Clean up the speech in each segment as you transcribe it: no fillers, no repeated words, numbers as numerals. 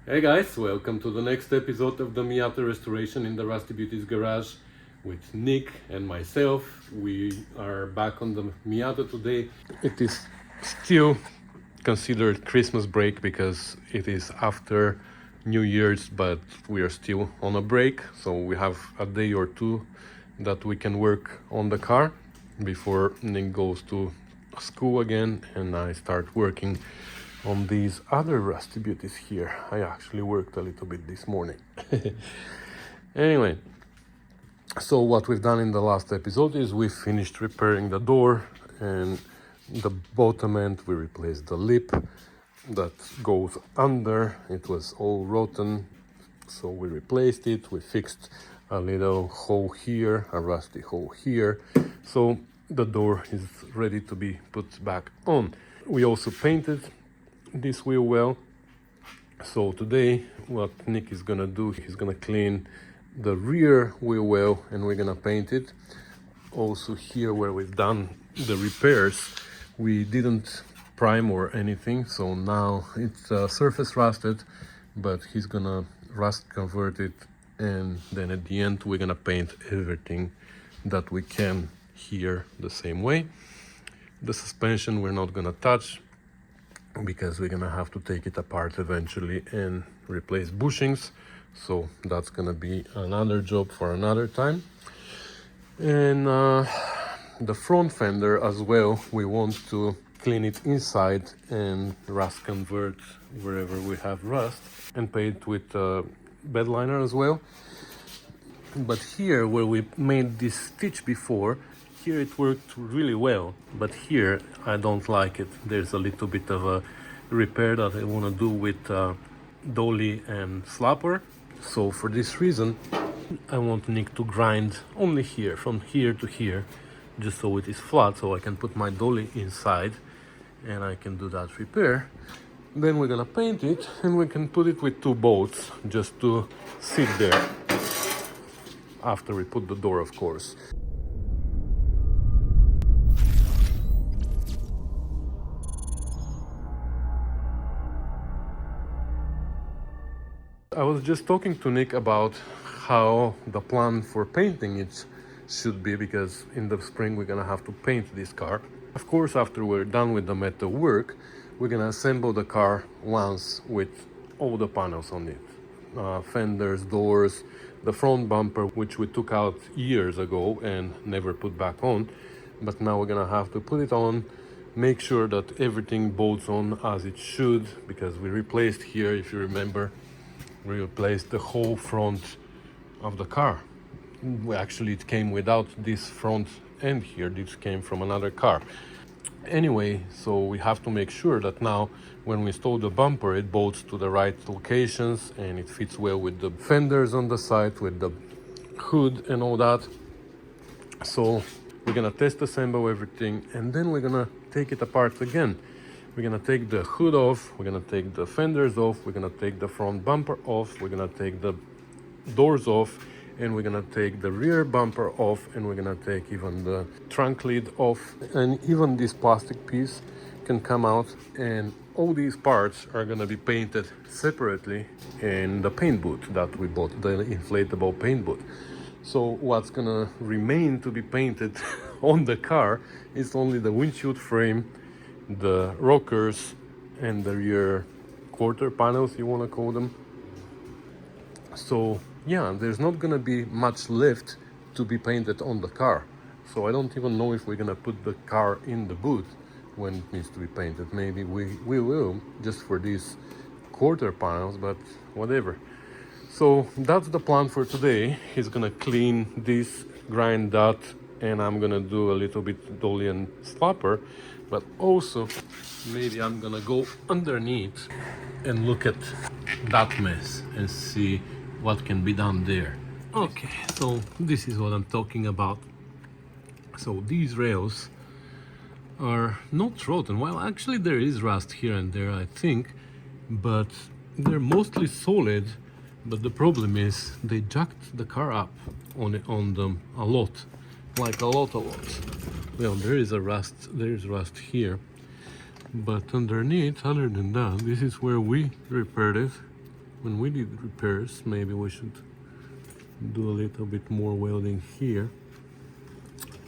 Hey guys, welcome to the next episode of the Miata restoration in the Rusty Beauty's garage with Nick and myself. We are back on the Miata today. It is still considered Christmas break because it is after New Year's, but we are still on a break, so we have a day or two that we can work on the car before Nick goes to school again and I start working on these other Rusty Beauties here. I actually worked a little bit this morning. Anyway, so what we've done in the last episode is we finished repairing the door and the bottom end. We replaced the lip that goes under. It was all rotten, so we replaced it. We fixed a little hole here, a rusty hole here, so the door is ready to be put back on. We also painted this wheel well. So today what Nick is gonna do, he's gonna clean the rear wheel well and we're gonna paint it. Also here where we've done the repairs, we didn't prime or anything, so now it's surface rusted, but he's gonna rust convert it, and then at the end we're gonna paint everything that we can here the same way. The suspension we're not gonna touch because we're gonna have to take it apart eventually and replace bushings, so that's gonna be another job for another time. And the front fender as well, we want to clean it inside and rust convert wherever we have rust and paint with bed liner as well. But here where we made this stitch before, here it worked really well, but here I don't like it. There's a little bit of a repair that I want to do with dolly and slapper. So for this reason I want Nick to grind only here, from here to here, just so it is flat, so I can put my dolly inside and I can do that repair. Then we're gonna paint it and we can put it with two bolts just to sit there after we put the door, of course. I was just talking to Nick about how the plan for painting it should be, because in the spring we're gonna have to paint this car. Of course, after we're done with the metal work, we're gonna assemble the car once with all the panels on it. Fenders, doors, the front bumper, which we took out years ago and never put back on, but now we're gonna have to put it on, make sure that everything bolts on as it should, because we replaced here, if you remember, we replaced the whole front of the car. Actually, it came without this front end here. This came from another car. Anyway, so we have to make sure that now when we install the bumper, it bolts to the right locations and it fits well with the fenders on the side, with the hood and all that. So we're gonna test assemble everything and then we're gonna take it apart again. We're gonna take the hood off, we're gonna take the fenders off, we're gonna take the front bumper off, we're gonna take the doors off, and we're gonna take the rear bumper off, and we're gonna take even the trunk lid off, and even this plastic piece can come out, and all these parts are gonna be painted separately in the paint booth that we bought, the inflatable paint booth. So what's gonna remain to be painted on the car is only the windshield frame, the rockers, and the rear quarter panels, you want to call them. So yeah, there's not gonna be much left to be painted on the car. So I don't even know if we're gonna put the car in the booth when it needs to be painted. Maybe we will, just for these quarter panels, but whatever. So that's the plan for today. He's gonna clean this, grind that, and I'm gonna do a little bit dolly and slapper, but also maybe I'm gonna go underneath and look at that mess and see what can be done there. Okay, so this is what I'm talking about. So these rails are not rotten. Well, actually there is rust here and there, I think, but they're mostly solid. But the problem is they jacked the car up on them a lot, like a lot. Well, there is rust here, but underneath, other than that, this is where we repaired it. when we did repairs, maybe we should do a little bit more welding here.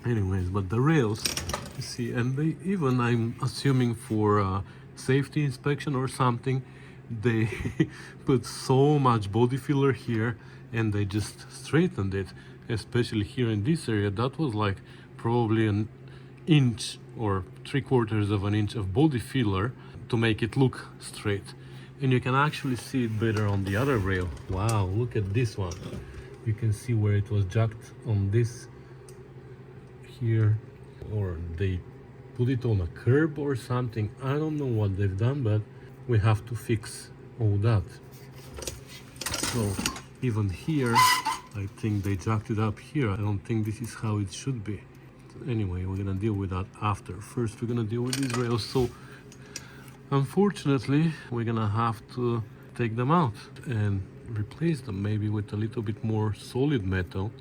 Anyways, but the rails, you see, and they even, I'm assuming for safety inspection or something, they put so much body filler here and they just straightened it, especially here in this area. That was like probably an inch or 3/4 of an inch of body filler to make it look straight. And you can actually see it better on the other rail. Wow, look at this one. You can see where it was jacked on this here, or they put it on a curb or something. I don't know what they've done, but we have to fix all that. So even here, I think they jacked it up here. I don't think this is how it should be. Anyway, we're gonna deal with that after. First, we're gonna deal with these rails. So unfortunately, we're gonna have to take them out and replace them maybe with a little bit more solid metal.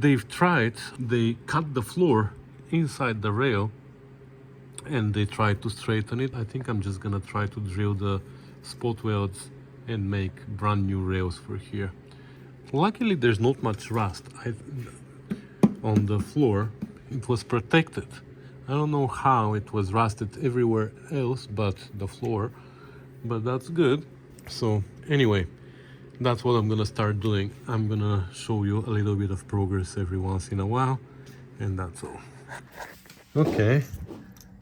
They've tried, they cut the floor inside the rail and they tried to straighten it. I think I'm just gonna try to drill the spot welds and make brand new rails for here. Luckily, there's not much rust on the floor. It was protected. I don't know how it was rusted everywhere else but the floor, but that's good. So anyway, that's what I'm gonna start doing. I'm gonna show you a little bit of progress every once in a while, and that's all. Okay,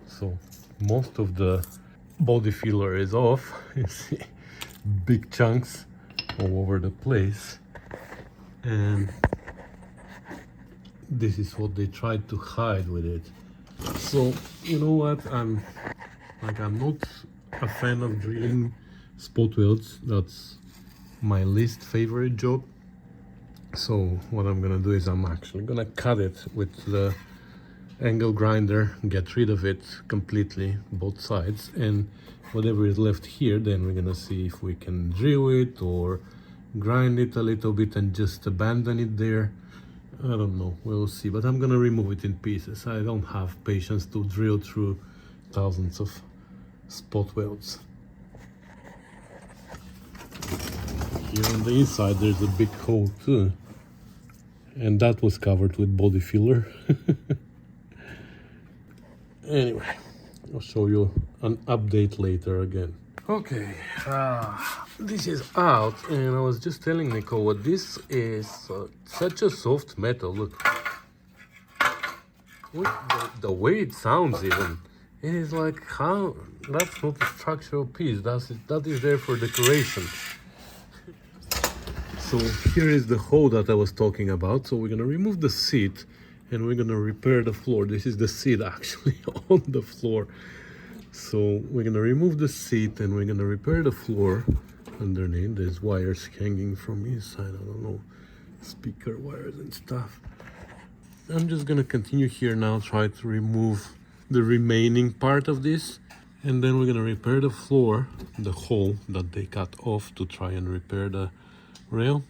so most of the body filler is off. You see big chunks all over the place, and this is what they tried to hide with it. So you know what, I'm not a fan of drilling spot welds. That's my least favorite job. So what I'm gonna do is I'm actually gonna cut it with the angle grinder, get rid of it completely, both sides, and whatever is left here, then we're gonna see if we can drill it or grind it a little bit and just abandon it there. I don't know, we'll see, but I'm gonna remove it in pieces. I don't have patience to drill through thousands of spot welds. Here on the inside there's a big hole too, and that was covered with body filler. Anyway, I'll show you an update later again. Okay, this is out, and I was just telling Nicole what this is. Such a soft metal. Look the way it sounds. Even it is like, how, that's not a structural piece. That is there for decoration. So here is the hole that I was talking about. So we're gonna remove the seat and we're gonna repair the floor. This is the seat actually on the floor. So we're gonna remove the seat and we're gonna repair the floor underneath. There's wires hanging from inside, I don't know, speaker wires and stuff. I'm just gonna continue here now, try to remove the remaining part of this, and then we're gonna repair the floor, the hole that they cut off to try and repair the rail.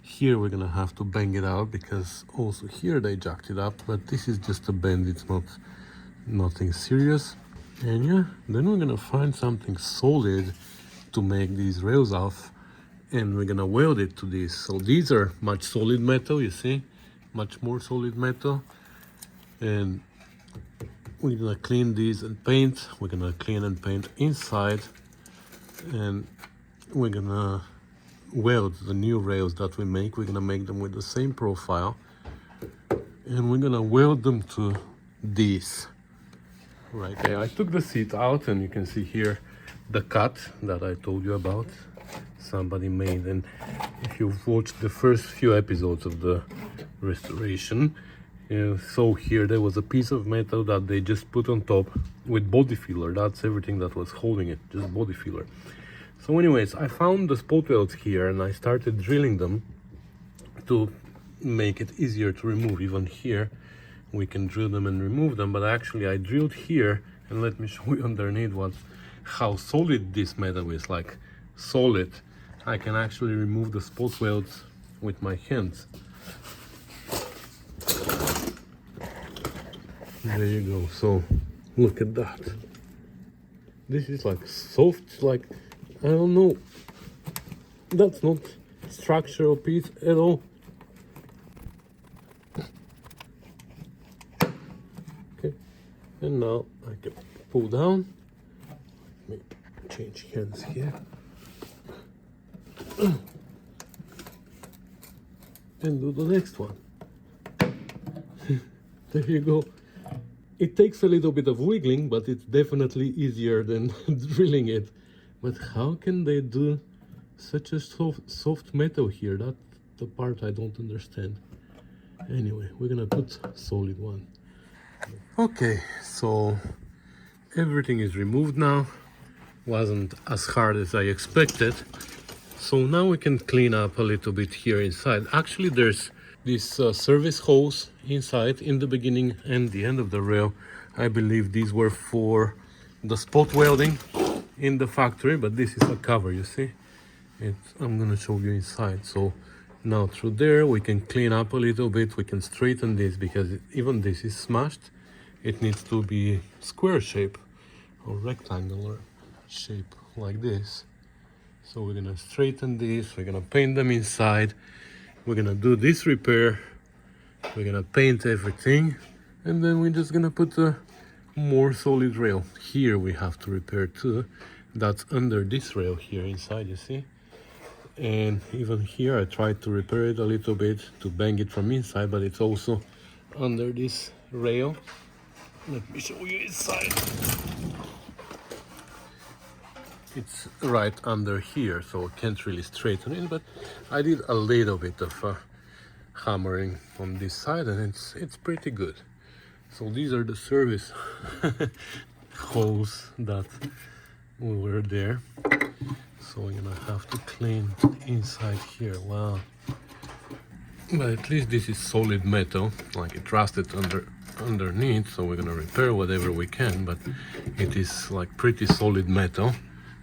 Here we're gonna have to bang it out because also here they jacked it up, but this is just a bend, it's not nothing serious. And yeah, then we're gonna find something solid to make these rails off, and we're gonna weld it to these. So these are much solid metal, you see, much more solid metal. And we're gonna clean these and paint. We're gonna clean and paint inside, and we're gonna weld the new rails that we make. We're gonna make them with the same profile, and we're gonna weld them to these. Right, okay, I took the seat out and you can see here the cut that I told you about somebody made. And if you've watched the first few episodes of the restoration, so here there was a piece of metal that they just put on top with body filler. That's everything that was holding it, just body filler. So anyways, I found the spot welds here and I started drilling them to make it easier to remove. Even here we can drill them and remove them, but actually I drilled here, and let me show you underneath how solid this metal is. Like solid, I can actually remove the spot welds with my hands. There you go. So look at that. This is like soft, like, I don't know, that's not structural piece at all. Okay, and now I can pull down. Let me change hands here. And do the next one. There you go. It takes a little bit of wiggling, but it's definitely easier than drilling it. But how can they do such a soft metal here? That's the part I don't understand. Anyway, we're gonna put solid one. Okay, so everything is removed now. Wasn't as hard as I expected. So now we can clean up a little bit here inside. Actually, there's this service hose inside in the beginning and the end of the rail. I believe these were for the spot welding in the factory, but this is a cover, you see. I'm gonna show you inside. So now through there we can clean up a little bit. We can straighten this because even this is smashed. It needs to be square shape or rectangular shape like this. So we're gonna straighten this, we're gonna paint them inside, we're gonna do this repair, we're gonna paint everything, and then we're just gonna put a more solid rail. Here we have to repair too. That's under this rail here inside, you see? And even here I tried to repair it a little bit to bang it from inside, but it's also under this rail. Let me show you inside. It's right under here, so I can't really straighten it, but I did a little bit of hammering on this side, and it's pretty good. So these are the service holes that were there. So we're gonna have to clean inside here. Wow. But at least this is solid metal, like it rusted underneath, so we're gonna repair whatever we can, but it is like pretty solid metal.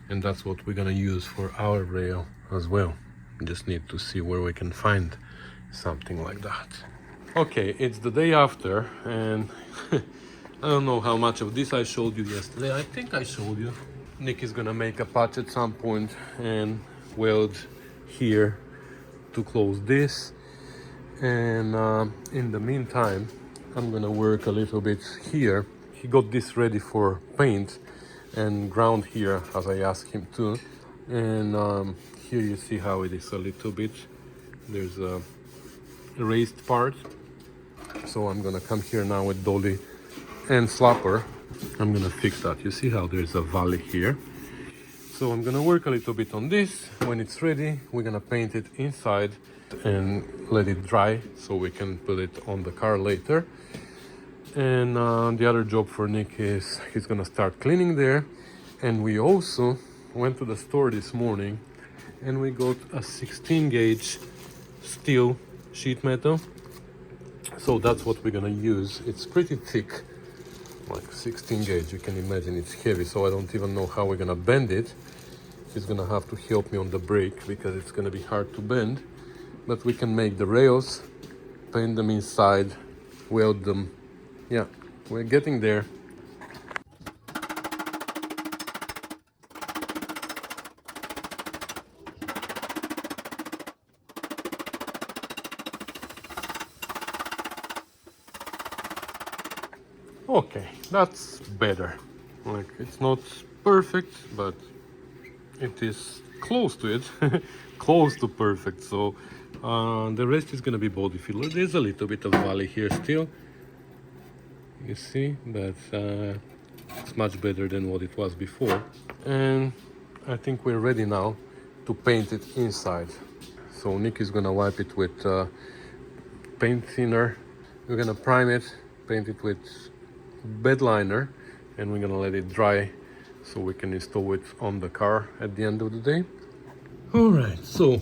And that's what we're gonna use for our rail as well. We just need to see where we can find something like that. Okay, it's the day after, and I don't know how much of this I showed you yesterday. I think I showed you. Nick is gonna make a patch at some point and weld here to close this. And in the meantime, I'm gonna work a little bit here. He got this ready for paint and ground here as I asked him to, and here you see how it is a little bit. There's a raised part, so I'm gonna come here now with dolly and slapper. I'm gonna fix that. You see how there's a valley here, so I'm gonna work a little bit on this. When it's ready, we're gonna paint it inside and let it dry so we can put it on the car later. And the other job for Nick is he's gonna start cleaning there. And we also went to the store this morning and we got a 16 gauge steel sheet metal. So that's what we're gonna use. It's pretty thick, like 16 gauge. You can imagine it's heavy, so I don't even know how we're gonna bend it. He's gonna have to help me on the brake because it's gonna be hard to bend. But we can make the rails, paint them inside, weld them. Yeah, we're getting there. Okay, that's better. Like, it's not perfect, but it is close to it. Close to perfect. So the rest is gonna be body filler. There's a little bit of valley here still. You see that it's much better than what it was before, and I think we're ready now to paint it inside. So Nick is gonna wipe it with paint thinner. We're gonna prime it, paint it with bed liner, and we're gonna let it dry so we can install it on the car at the end of the day. All right, so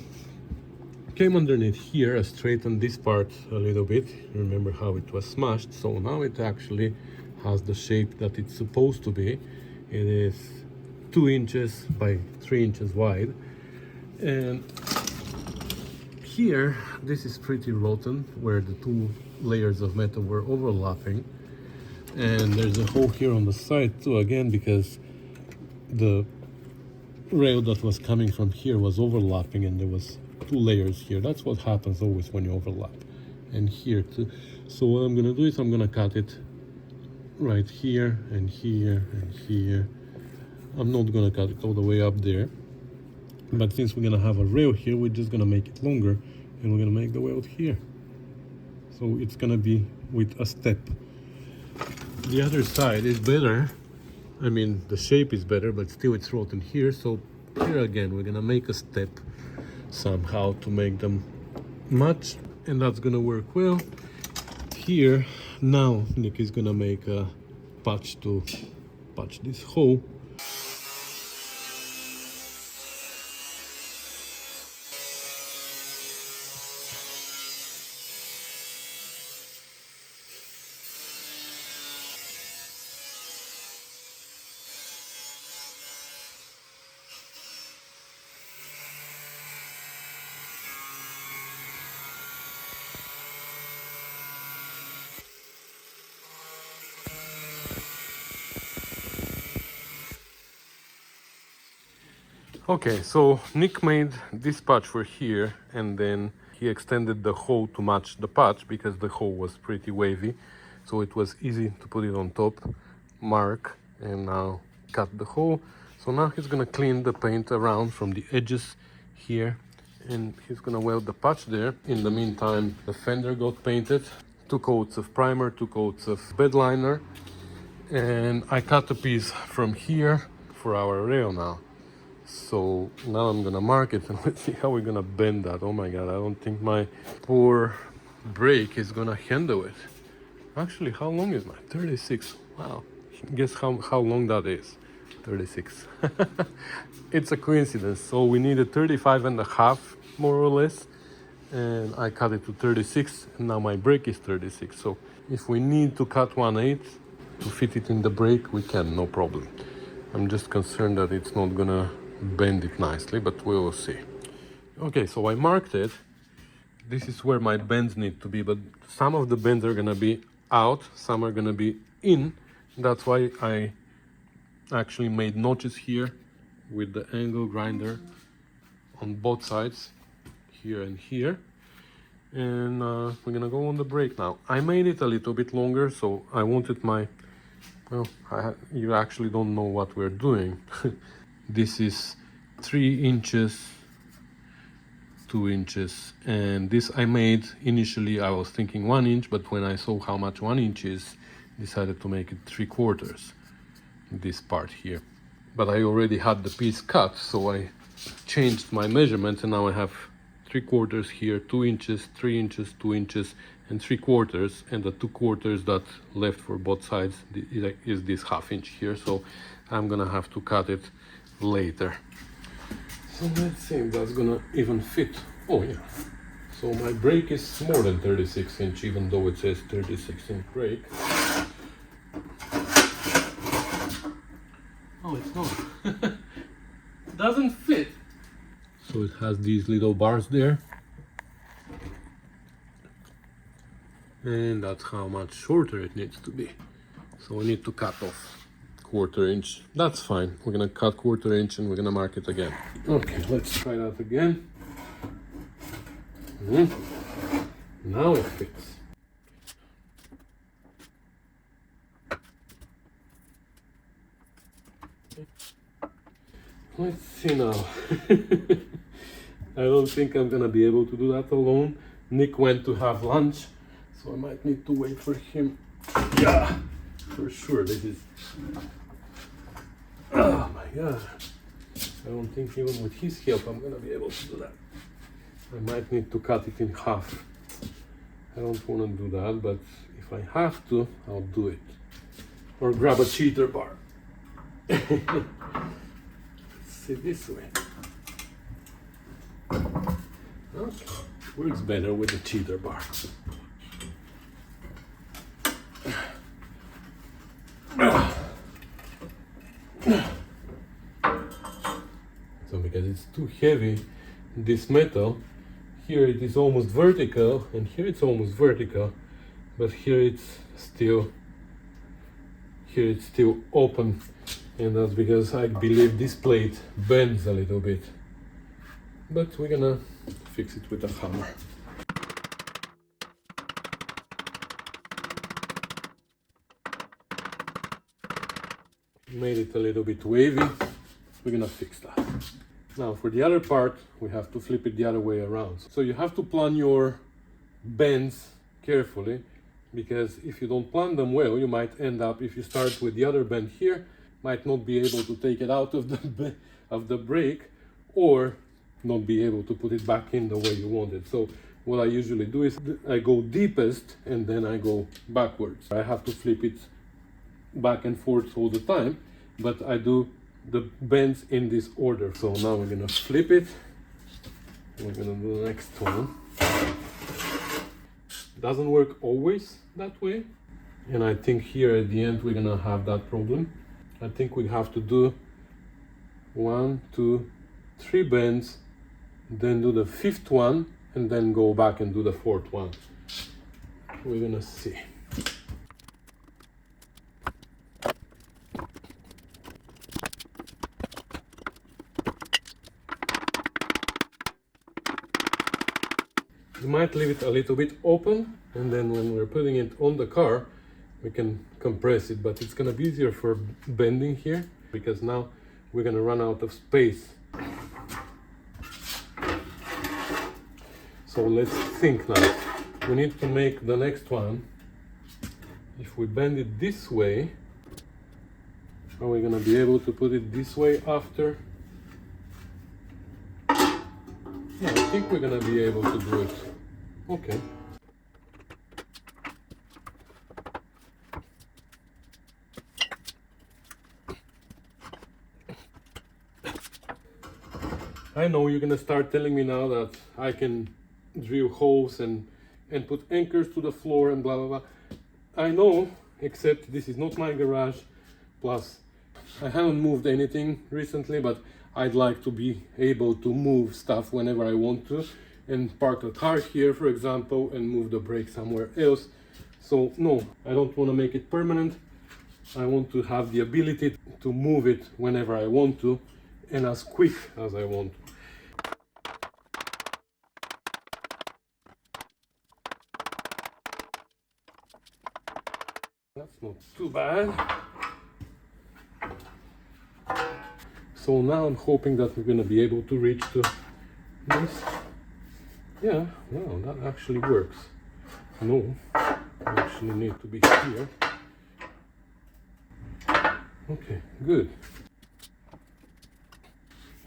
came underneath here, I straightened this part a little bit. Remember how it was smashed? So now it actually has the shape that it's supposed to be. It is 2 inches by 3 inches wide. And here, this is pretty rotten, where the 2 layers of metal were overlapping. And there's a hole here on the side too, again, because the rail that was coming from here was overlapping, and there was 2 layers here. That's what happens always when you overlap. And here too. So what I'm gonna do is I'm gonna cut it right here and here and here. I'm not gonna cut it all the way up there, but since we're gonna have a rail here, we're just gonna make it longer, and we're gonna make the weld here. So it's gonna be with a step. The other side is better. I mean, the shape is better, but still it's rotten here. So here again, we're gonna make a step somehow to make them match, and that's gonna work well. Here, now Nick is gonna make a patch to patch this hole. Okay, so Nick made this patch for here, and then he extended the hole to match the patch because the hole was pretty wavy, so it was easy to put it on top, mark, and now cut the hole. So now he's gonna clean the paint around from the edges here, and he's gonna weld the patch there. In the meantime, the fender got painted, 2 coats of primer, 2 coats of bed liner, and I cut a piece from here for our rail now. So now I'm gonna mark it, and let's see how we're gonna bend that. Oh my god, I don't think my poor brake is gonna handle it. Actually, how long is mine? 36. Wow. Guess how long that is? 36. It's a coincidence. So we needed 35.5 more or less, and I cut it to 36, and now my brake is 36. So if we need to cut 1/8 to fit it in the brake, we can, no problem. I'm just concerned that it's not gonna bend it nicely, but we will see. Okay, so I marked it. This is where my bends need to be, but some of the bends are gonna be out, some are gonna be in. That's why I actually made notches here with the angle grinder on both sides, here and here. And we're gonna go on the brake now. I made it a little bit longer, so I wanted my, well, you actually don't know what we're doing. This is 3 inches, 2 inches, and this I made initially. I was thinking 1 inch, but when I saw how much 1 inch is, decided to make it 3/4, this part here. But I already had the piece cut, so I changed my measurement, and now I have 3/4 here, 2 inches, 3 inches, 2 inches, and 3/4, and the 2/4 that left for both sides is this 1/2 inch here. So I'm gonna have to cut it later. So let's see if that's gonna even fit. Oh yeah. So my brake is more than 36 inch, even though it says 36 inch brake. Oh, it's not. Doesn't fit. So it has these little bars there. And that's how much shorter it needs to be. So we need to cut off 1/4 inch. That's fine. We're gonna cut 1/4 inch and we're gonna mark it again. Okay, let's try that again. Now it fits. Let's see now. I don't think I'm gonna be able to do that alone. Nick went to have lunch, so I might need to wait for him. Yeah, for sure. This is, oh my god. I don't think even with his help I'm gonna be able to do that. I might need to cut it in half. I don't want to do that, but if I have to, I'll do it. Or grab a cheater bar. Let's see this way. Okay, works better with the cheater bar. So because it's too heavy, this metal, here it is almost vertical, and here it's almost vertical, but here it's still open, and that's because I believe this plate bends a little bit, but we're gonna fix it with a hammer. Made it a little bit wavy. We're gonna fix that. Now for the other part, we have to flip it the other way around. So you have to plan your bends carefully, because if you don't plan them well, you might end up, if you start with the other bend here, might not be able to take it out of the brake, or not be able to put it back in the way you want it. So what I usually do is I go deepest and then I go backwards. I have to flip it back and forth all the time, but I do the bends in this order. So now we're gonna flip it. We're gonna do the next one. Doesn't work always that way, and I think here at the end we're gonna have that problem. I think we have to do 1, 2, 3 bends, then do the 5th one, and then go back and do the 4th one. We're gonna see. You might leave it a little bit open, and then when we're putting it on the car, we can compress it, but it's gonna be easier for bending here, because now we're gonna run out of space. So let's think now. We need to make the next one. If we bend it this way, are we gonna be able to put it this way after? Yeah, I think we're gonna be able to do it. Okay. I know you're gonna start telling me now that I can drill holes and put anchors to the floor and blah blah blah. I know, except this is not my garage. Plus, I haven't moved anything recently, but I'd like to be able to move stuff whenever I want to, and park a car here, for example, and move the brake somewhere else. So no, I don't want to make it permanent. I want to have the ability to move it whenever I want to, and as quick as I want to. That's not too bad. So now I'm hoping that we're gonna be able to reach to this. Yeah, wow, that actually works. No, I actually need to be here. Okay, good.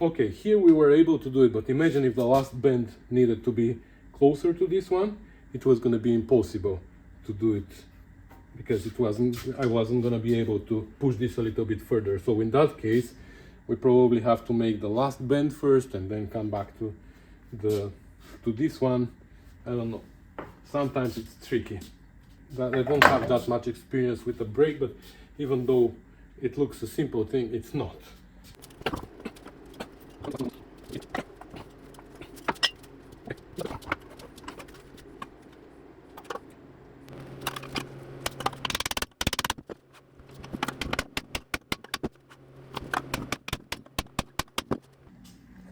Okay, here we were able to do it, but imagine if the last bend needed to be closer to this one, it was gonna be impossible to do it, because I wasn't gonna be able to push this a little bit further. So in that case, we probably have to make the last bend first and then come back to this one. I don't know. Sometimes it's tricky. I don't have that much experience with the brake, but even though it looks a simple thing, it's not.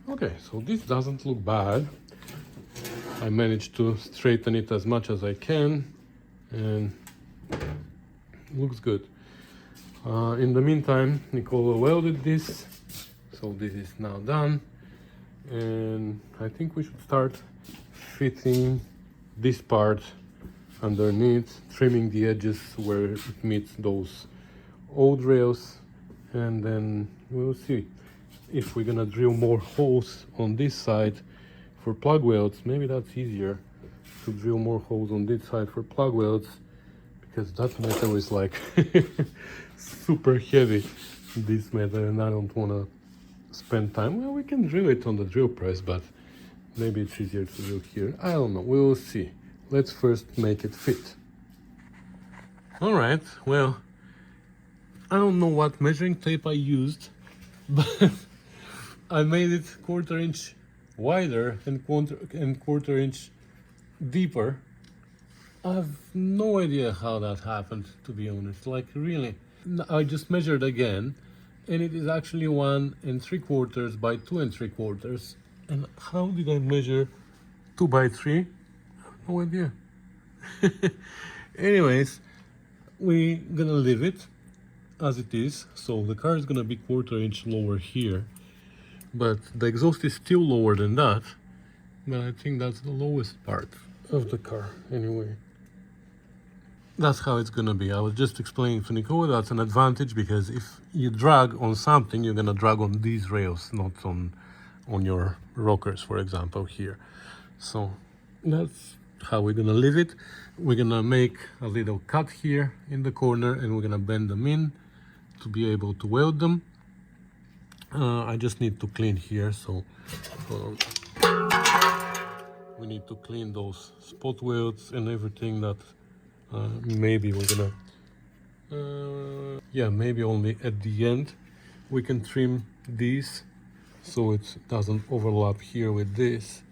Okay, so this doesn't look bad. I managed to straighten it as much as I can, and it looks good. In the meantime, Nicola welded this, so this is now done, and I think we should start fitting this part underneath, trimming the edges where it meets those old rails, and then we'll see if we're gonna drill more holes on this side for plug welds. Maybe that's easier to drill more holes on this side for plug welds, because that metal is like super heavy, this metal, and I don't want to spend time. Well, we can drill it on the drill press, but maybe it's easier to drill here. I don't know, we will see. Let's first make it fit. All right, well, I don't know what measuring tape I used, but I made it 1/4 inch wider and quarter inch deeper. I have no idea how that happened, to be honest. Like, really, I just measured again, and it is actually 1 3/4 by 2 3/4. And how did I measure 2 by 3? No idea. Anyways, we're gonna leave it as it is. So the car is gonna be 1/4 inch lower here, but the exhaust is still lower than that. But I think that's the lowest part of the car anyway. That's how it's gonna be. I was just explaining to Nicole that's an advantage, because if you drag on something, you're gonna drag on these rails, not on your rockers, for example, here. So that's how we're gonna leave it. We're gonna make a little cut here in the corner, and we're gonna bend them in to be able to weld them. I just need to clean here, so we need to clean those spot welds and everything that maybe we're gonna yeah, maybe only at the end we can trim these so it doesn't overlap here with this.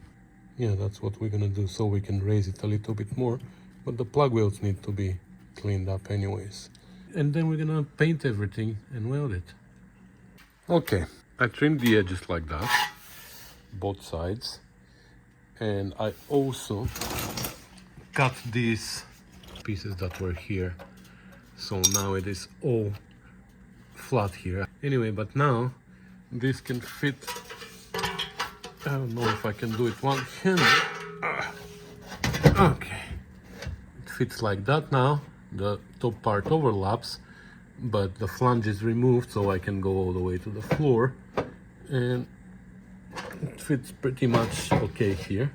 Yeah, that's what we're gonna do, so we can raise it a little bit more, but the plug welds need to be cleaned up anyways. And then we're gonna paint everything and weld it. Okay, I trimmed the edges like that, both sides, and I also cut these pieces that were here, so now it is all flat here. Anyway, but now this can fit. I don't know if I can do it one-handed. Okay, it fits like that now. The top part overlaps, but the flange is removed, so I can go all the way to the floor, and it fits pretty much okay here.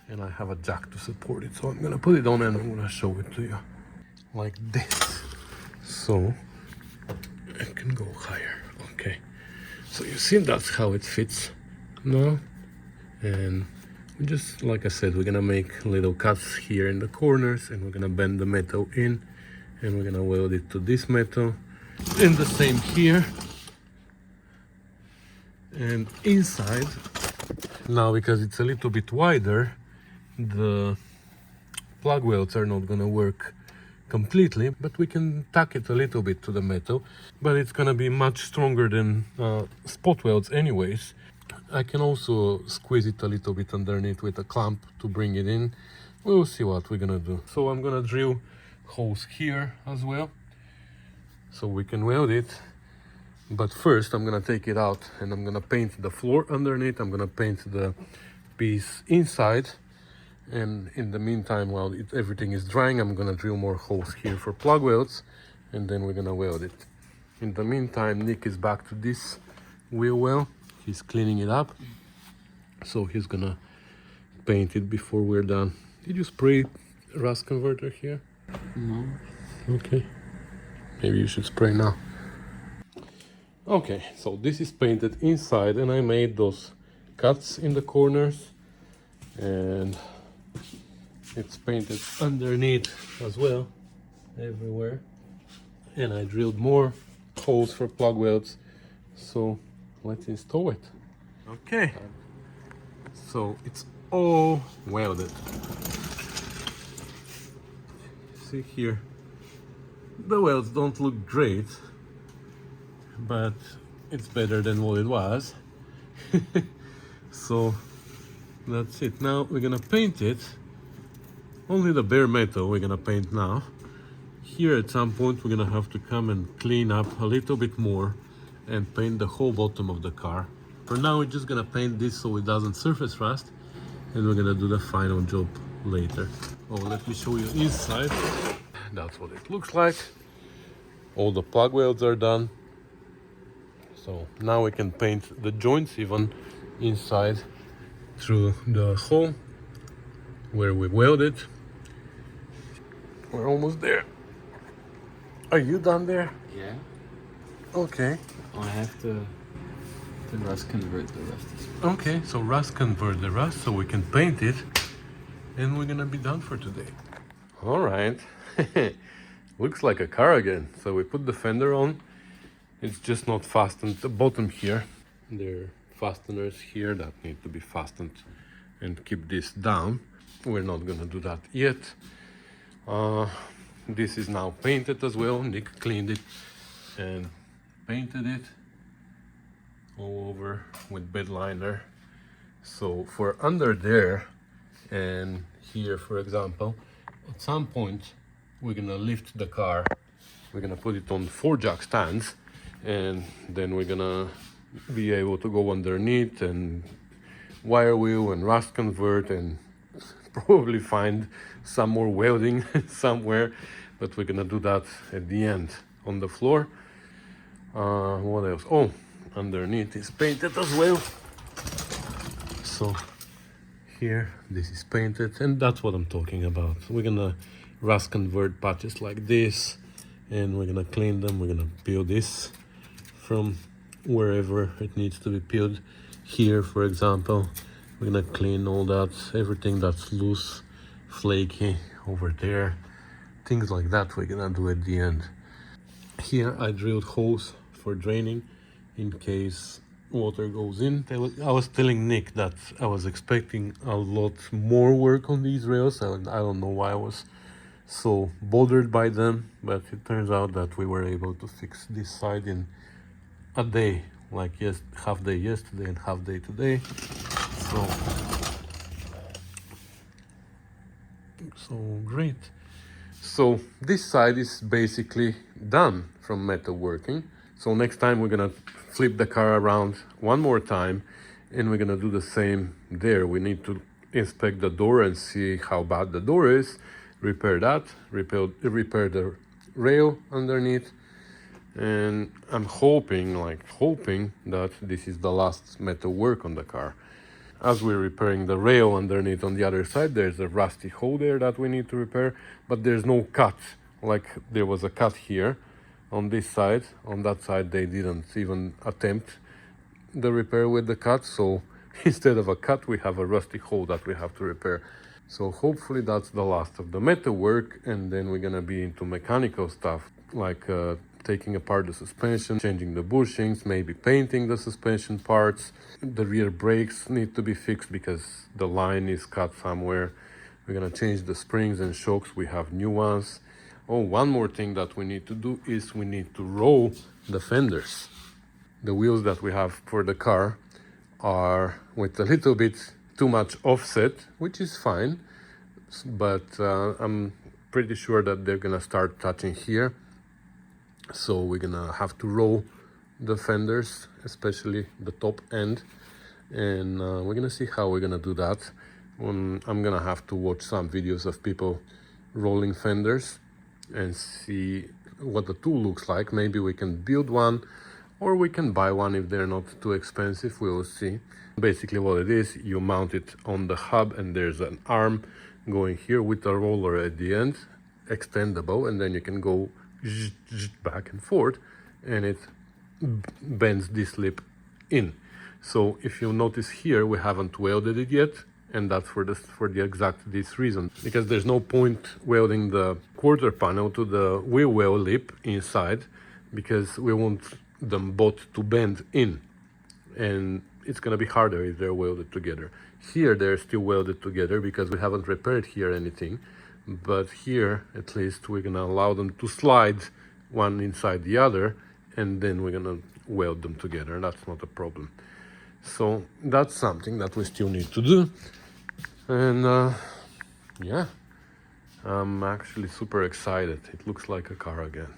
And I have a jack to support it, so I'm gonna put it on and I'm gonna show it to you like this, so it can go higher. Okay, so you see that's how it fits now. And we just, like I said, we're gonna make little cuts here in the corners, and we're gonna bend the metal in, and we're gonna weld it to this metal, and the same here. And inside now, because it's a little bit wider, the plug welds are not gonna work completely, but we can tack it a little bit to the metal, but it's gonna be much stronger than spot welds anyways. I can also squeeze it a little bit underneath with a clamp to bring it in. We'll see what we're gonna do. So I'm gonna drill holes here as well, so we can weld it. But first I'm gonna take it out and I'm gonna paint the floor underneath. I'm gonna paint the piece inside, and in the meantime, while everything is drying, I'm gonna drill more holes here for plug welds, and then we're gonna weld it. In the meantime, Nick is back to this wheel well. He's cleaning it up, so he's gonna paint it before we're done. Did you spray rust converter here? No. Okay, maybe you should spray now. Okay, so this is painted inside, and I made those cuts in the corners, and it's painted underneath as well, everywhere. And I drilled more holes for plug welds, so let's install it. Okay, so it's all welded. See here, the welds don't look great, but it's better than what it was. So that's it. Now we're gonna paint it. Only the bare metal we're gonna paint now. Here at some point we're gonna have to come and clean up a little bit more and paint the whole bottom of the car. For now we're just gonna paint this so it doesn't surface rust, and we're gonna do the final job later. Oh, let me show you inside. That's what it looks like. All the plug welds are done. So now we can paint the joints even inside through the hole where we welded. We're almost there. Are you done there? Yeah. Okay. I have to rust convert the rust as well. Okay, so rust convert the rust so we can paint it, and we're gonna be done for today. All right. Looks like a car again. So we put the fender on. It's just not fastened at the bottom here. There are fasteners here that need to be fastened and keep this down. We're not gonna do that yet. This is now painted as well. Nick cleaned it and painted it all over with bed liner. So for under there and here, for example, at some point we're gonna lift the car. We're gonna put it on 4-jack stands, and then we're gonna be able to go underneath and wire wheel and rust convert and probably find some more welding somewhere, but we're gonna do that at the end on the floor. What else? Oh, underneath is painted as well. So here this is painted, and that's what I'm talking about. We're gonna rust convert patches like this, and we're gonna clean them. We're gonna peel this from wherever it needs to be peeled. Here, for example, we're gonna clean all that, everything that's loose, flaky over there, things like that we're gonna do at the end. Here I drilled holes for draining in case water goes in. I was telling Nick that I was expecting a lot more work on these rails. I don't know why I was so bothered by them, but it turns out that we were able to fix this side in a day, like half day yesterday and half day today. So great. So this side is basically done from metalworking. So next time we're gonna flip the car around one more time, and we're gonna do the same there. We need to inspect the door and see how bad the door is, repair that, repair the rail underneath, and I'm hoping that this is the last metal work on the car. As we're repairing the rail underneath on the other side, there's a rusty hole there that we need to repair, but there's no cut. Like there was a cut here on this side. On that side they didn't even attempt the repair with the cut, so instead of a cut we have a rusty hole that we have to repair. So hopefully that's the last of the metal work, and then we're gonna be into mechanical stuff, like taking apart the suspension, changing the bushings, maybe painting the suspension parts. The rear brakes need to be fixed because the line is cut somewhere. We're gonna change the springs and shocks. We have new ones. Oh, one more thing that we need to do is we need to roll the fenders. The wheels that we have for the car are with a little bit too much offset, which is fine, but I'm pretty sure that they're gonna start touching here. So we're gonna have to roll the fenders, especially the top end, and we're gonna see how we're gonna do that. I'm gonna have to watch some videos of people rolling fenders and see what the tool looks like. Maybe we can build one, or we can buy one if they're not too expensive. We will see. Basically what it is, you mount it on the hub, and there's an arm going here with a roller at the end, extendable, and then you can go back and forth, and it bends this lip in. So if you notice here, we haven't welded it yet, and that's for the exact this reason, because there's no point welding the quarter panel to the wheel well lip inside, because we want them both to bend in, and it's gonna be harder if they're welded together. Here they're still welded together because we haven't repaired here anything, but here at least we're gonna allow them to slide one inside the other, and then we're gonna weld them together, and that's not a problem. So that's something that we still need to do, and yeah, I'm actually super excited. It looks like a car again.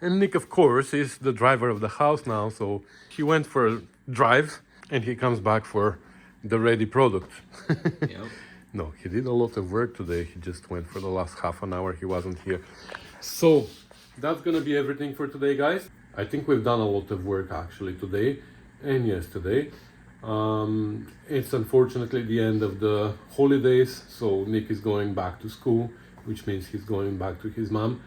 And Nick, of course, is the driver of the house now, so he went for a drive and he comes back for the ready product. Yep. No, he did a lot of work today. He just went for the last half an hour. He wasn't here. So that's gonna be everything for today, guys. I think we've done a lot of work actually today and yesterday. It's unfortunately the end of the holidays, so Nick is going back to school, which means he's going back to his mom,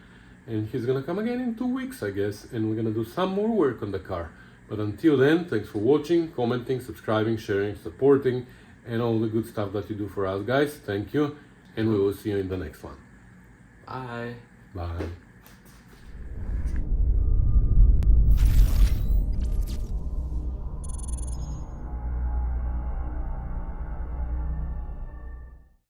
and he's gonna come again in 2 weeks, I guess, and we're gonna do some more work on the car. But until then, thanks for watching, commenting, subscribing, sharing, supporting, and all the good stuff that you do for us, guys. Thank you, and we will see you in the next one. Bye. Bye.